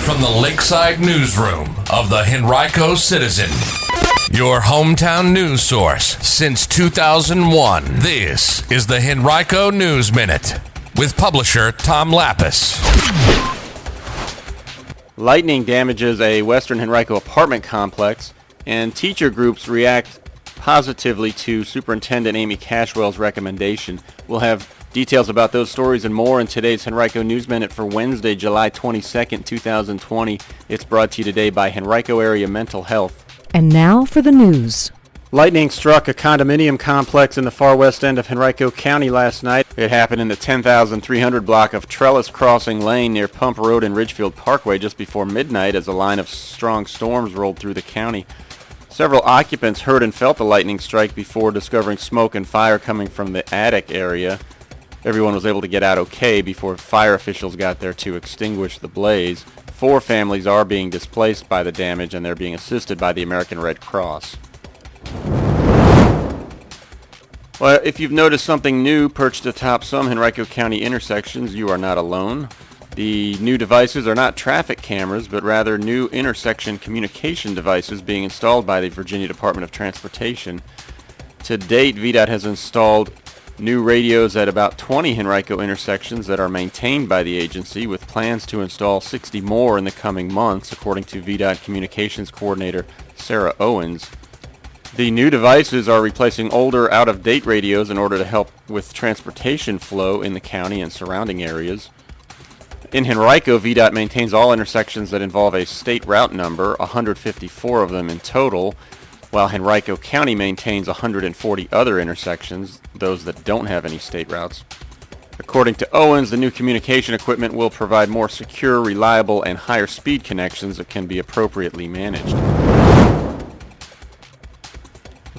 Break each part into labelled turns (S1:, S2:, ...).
S1: from the Lakeside Newsroom of the Henrico Citizen, your hometown news source since 2001. This is the Henrico News Minute with publisher Tom Lapis.
S2: Lightning damages a Western Henrico apartment complex, and teacher groups react positively to Superintendent Amy Cashwell's recommendation. We'll have details about those stories and more in today's Henrico News Minute for Wednesday, July 22nd, 2020. It's brought to you today by Henrico Area Mental Health.
S3: And now for the news.
S2: Lightning struck a condominium complex in the far west end of Henrico County last night. It happened in the 10,300 block of Trellis Crossing Lane near Pump Road and Ridgefield Parkway just before midnight as a line of strong storms rolled through the county. Several occupants heard and felt the lightning strike before discovering smoke and fire coming from the attic area. Everyone was able to get out okay before fire officials got there to extinguish the blaze. 4 families are being displaced by the damage, and they're being assisted by the American Red Cross. Well, if you've noticed something new perched atop some Henrico County intersections, you are not alone. The new devices are not traffic cameras, but rather new intersection communication devices being installed by the Virginia Department of Transportation. To date, VDOT has installed new radios at about 20 Henrico intersections that are maintained by the agency, with plans to install 60 more in the coming months, according to VDOT Communications Coordinator Sarah Owens. The new devices are replacing older, out-of-date radios in order to help with transportation flow in the county and surrounding areas. In Henrico, VDOT maintains all intersections that involve a state route number, 154 of them in total, while Henrico County maintains 140 other intersections, those that don't have any state routes. According to Owens, the new communication equipment will provide more secure, reliable, and higher speed connections that can be appropriately managed.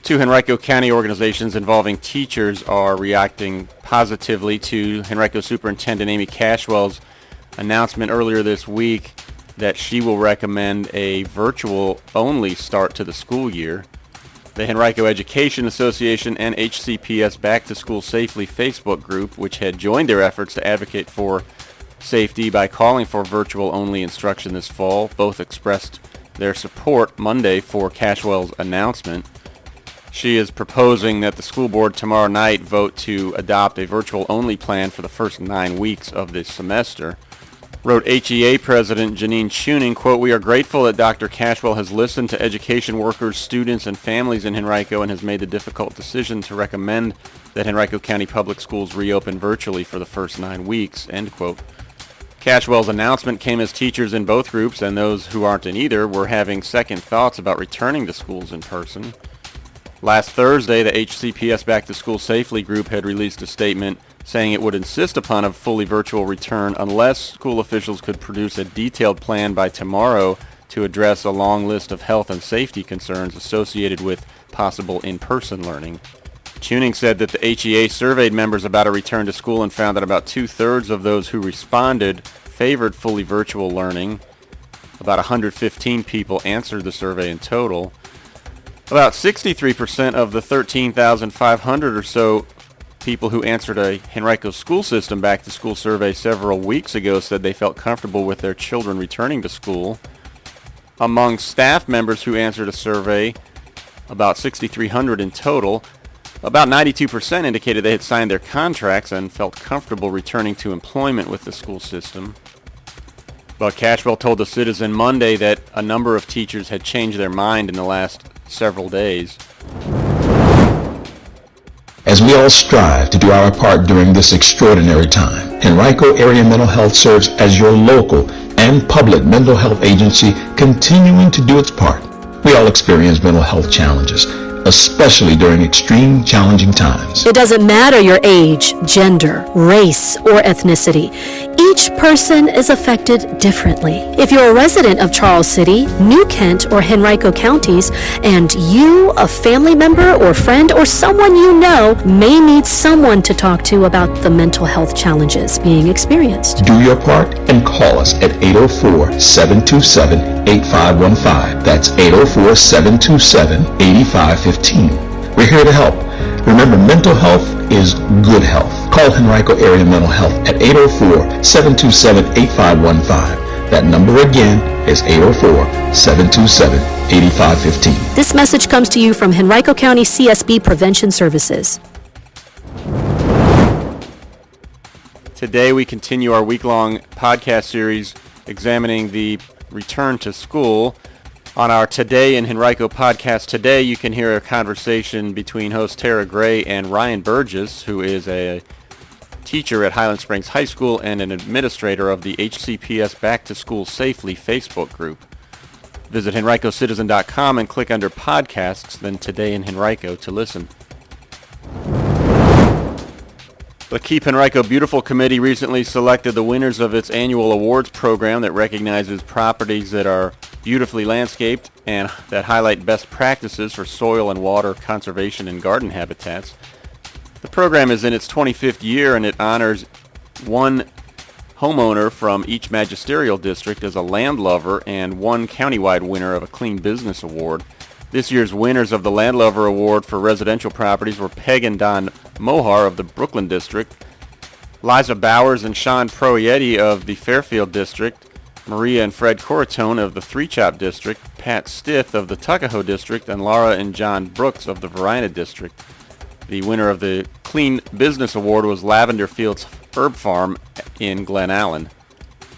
S2: 2 Henrico County organizations involving teachers are reacting positively to Henrico Superintendent Amy Cashwell's announcement earlier this week that she will recommend a virtual-only start to the school year. The Henrico Education Association and HCPS Back to School Safely Facebook group, which had joined their efforts to advocate for safety by calling for virtual-only instruction this fall, both expressed their support Monday for Cashwell's announcement. She is proposing that the school board tomorrow night vote to adopt a virtual-only plan for the first 9 weeks of this semester. Wrote HEA President Janine Tuning, quote, "We are grateful that Dr. Cashwell has listened to education workers, students, and families in Henrico and has made the difficult decision to recommend that Henrico County Public Schools reopen virtually for the first 9 weeks," end quote. Cashwell's announcement came as teachers in both groups and those who aren't in either were having second thoughts about returning to schools in person. Last Thursday, the HCPS Back to School Safely group had released a statement saying it would insist upon a fully virtual return unless school officials could produce a detailed plan by tomorrow to address a long list of health and safety concerns associated with possible in-person learning. Tuning said that the HEA surveyed members about a return to school and found that about 2/3 of those who responded favored fully virtual learning. About 115 people answered the survey in total. About 63% of the 13,500 or so people who answered a Henrico school system back to school survey several weeks ago said they felt comfortable with their children returning to school. Among staff members who answered a survey, about 6,300 in total, about 92% indicated they had signed their contracts and felt comfortable returning to employment with the school system. But Cashwell told the Citizen Monday that a number of teachers had changed their mind in the last several days.
S4: As we all strive to do our part during this extraordinary time, Henrico Area Mental Health serves as your local and public mental health agency, continuing to do its part. We all experience mental health challenges, especially during extreme challenging times.
S5: It doesn't matter your age, gender, race, or ethnicity. Each person is affected differently. If you're a resident of Charles City, New Kent, or Henrico counties, and you, a family member or friend or someone you know, may need someone to talk to about the mental health challenges being experienced.
S4: Do your part and call us at 804-727-8515. That's 804-727-8515. We're here to help. Remember, mental health is good health. Call Henrico Area Mental Health at 804-727-8515. That number again is 804-727-8515.
S5: This message comes to you from Henrico County CSB Prevention Services.
S2: Today we continue our week-long podcast series examining the return to school. On our Today in Henrico podcast today, you can hear a conversation between host Tara Gray and Ryan Burgess, who is a teacher at Highland Springs High School and an administrator of the HCPS Back to School Safely Facebook group. Visit henricocitizen.com and click under podcasts, then Today in Henrico to listen. The Keep Henrico Beautiful Committee recently selected the winners of its annual awards program that recognizes properties that are beautifully landscaped and that highlight best practices for soil and water conservation and garden habitats. The program is in its 25th year, and it honors one homeowner from each magisterial district as a land lover and one countywide winner of a Clean Business Award. This year's winners of the Land Lover Award for residential properties were Peg and Don Mohar of the Brooklyn District, Liza Bowers and Sean Proietti of the Fairfield District, Maria and Fred Coratone of the Three Chop District, Pat Stith of the Tuckahoe District, and Laura and John Brooks of the Verina District. The winner of the Clean Business Award was Lavender Fields Herb Farm in Glen Allen.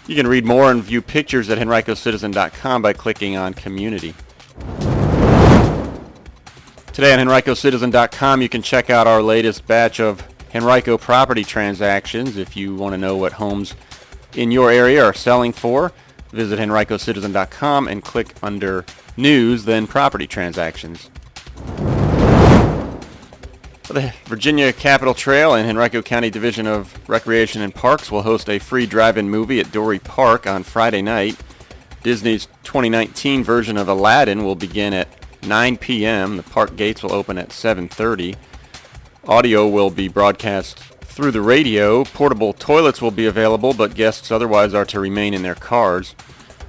S2: You can read more and view pictures at henricocitizen.com by clicking on Community. Today on henricocitizen.com you can check out our latest batch of Henrico property transactions. If you want to know what homes in your area are selling for, visit henricocitizen.com and click under News, then Property Transactions. The Virginia Capitol Trail and Henrico County Division of Recreation and Parks will host a free drive-in movie at Dorey Park on Friday night. Disney's 2019 version of Aladdin will begin at 9 p.m. The park gates will open at 7:30. Audio will be broadcast through the radio. Portable toilets will be available, but guests otherwise are to remain in their cars.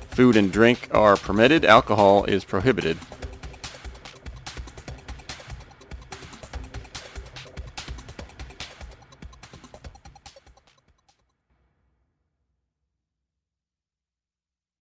S2: Food and drink are permitted. Alcohol is prohibited.